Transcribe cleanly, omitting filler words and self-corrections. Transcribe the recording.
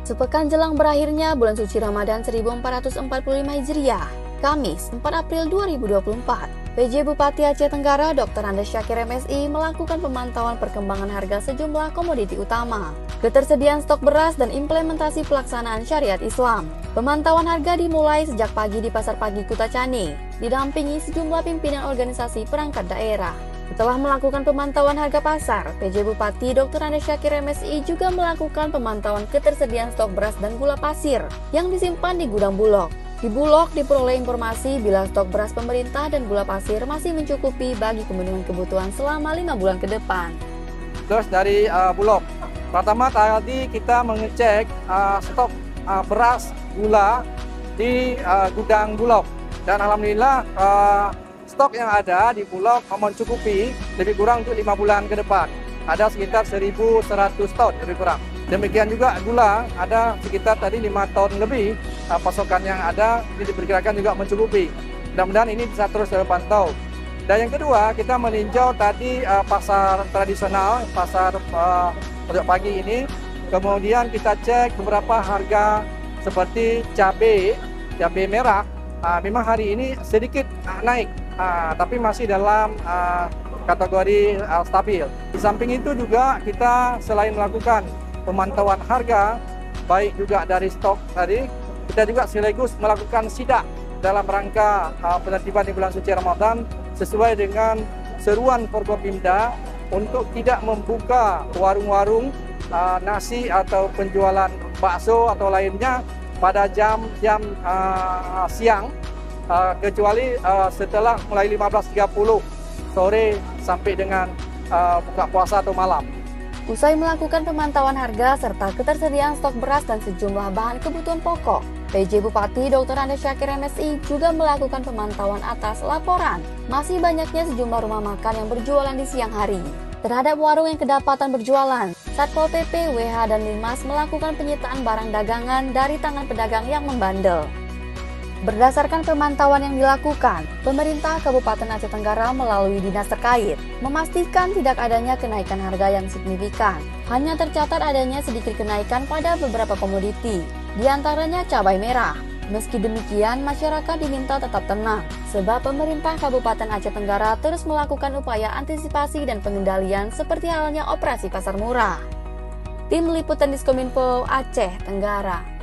Sepekan jelang berakhirnya bulan suci Ramadan 1445 Hijriah, Kamis 4 April 2024, PJ Bupati Aceh Tenggara Dr. Andes Syakir MSI melakukan pemantauan perkembangan harga sejumlah komoditi utama, ketersediaan stok beras dan implementasi pelaksanaan syariat Islam. Pemantauan harga dimulai sejak pagi di Pasar Pagi Kuta Caning, didampingi sejumlah pimpinan organisasi perangkat daerah. Setelah melakukan pemantauan harga pasar, PJ Bupati Dr. Andes Syakir MSI juga melakukan pemantauan ketersediaan stok beras dan gula pasir yang disimpan di gudang Bulog. Di Bulog diperoleh informasi bila stok beras pemerintah dan gula pasir masih mencukupi bagi pemenuhan kebutuhan selama 5 bulan ke depan. Terus dari Bulog, pertama tadi kita mengecek stok beras gula di gudang Bulog, dan alhamdulillah stok yang ada di Bulog mencukupi lebih kurang untuk 5 bulan ke depan. Ada sekitar 1.100 ton lebih kurang. Demikian juga gula, ada sekitar tadi 5 ton lebih pasokan yang ada, diperkirakan juga mencukupi. Mudah-mudahan ini bisa terus terpantau. Dan yang kedua, kita meninjau tadi pasar tradisional, pasar pojok pagi ini. Kemudian kita cek beberapa harga seperti cabai merah. Memang hari ini sedikit naik, tapi masih dalam kategori stabil. Di samping itu juga kita selain melakukan pemantauan harga, baik juga dari stok tadi, kita juga sekaligus melakukan sidak dalam rangka penertiban di bulan suci Ramadan sesuai dengan seruan Forkopimda untuk tidak membuka warung-warung nasi atau penjualan bakso atau lainnya pada jam siang, kecuali setelah mulai 15.30 sore sampai dengan buka puasa atau malam. Usai melakukan pemantauan harga serta ketersediaan stok beras dan sejumlah bahan kebutuhan pokok, PJ Bupati Dr. Andes Syakir MSI juga melakukan pemantauan atas laporan masih banyaknya sejumlah rumah makan yang berjualan di siang hari. Terhadap warung yang kedapatan berjualan, Satpol PP, WH, dan Linmas melakukan penyitaan barang dagangan dari tangan pedagang yang membandel. Berdasarkan pemantauan yang dilakukan, pemerintah Kabupaten Aceh Tenggara melalui dinas terkait memastikan tidak adanya kenaikan harga yang signifikan. Hanya tercatat adanya sedikit kenaikan pada beberapa komoditi, diantaranya cabai merah. Meski demikian, masyarakat diminta tetap tenang, sebab pemerintah Kabupaten Aceh Tenggara terus melakukan upaya antisipasi dan pengendalian seperti halnya operasi pasar murah. Tim Liputan Diskominfo Aceh Tenggara.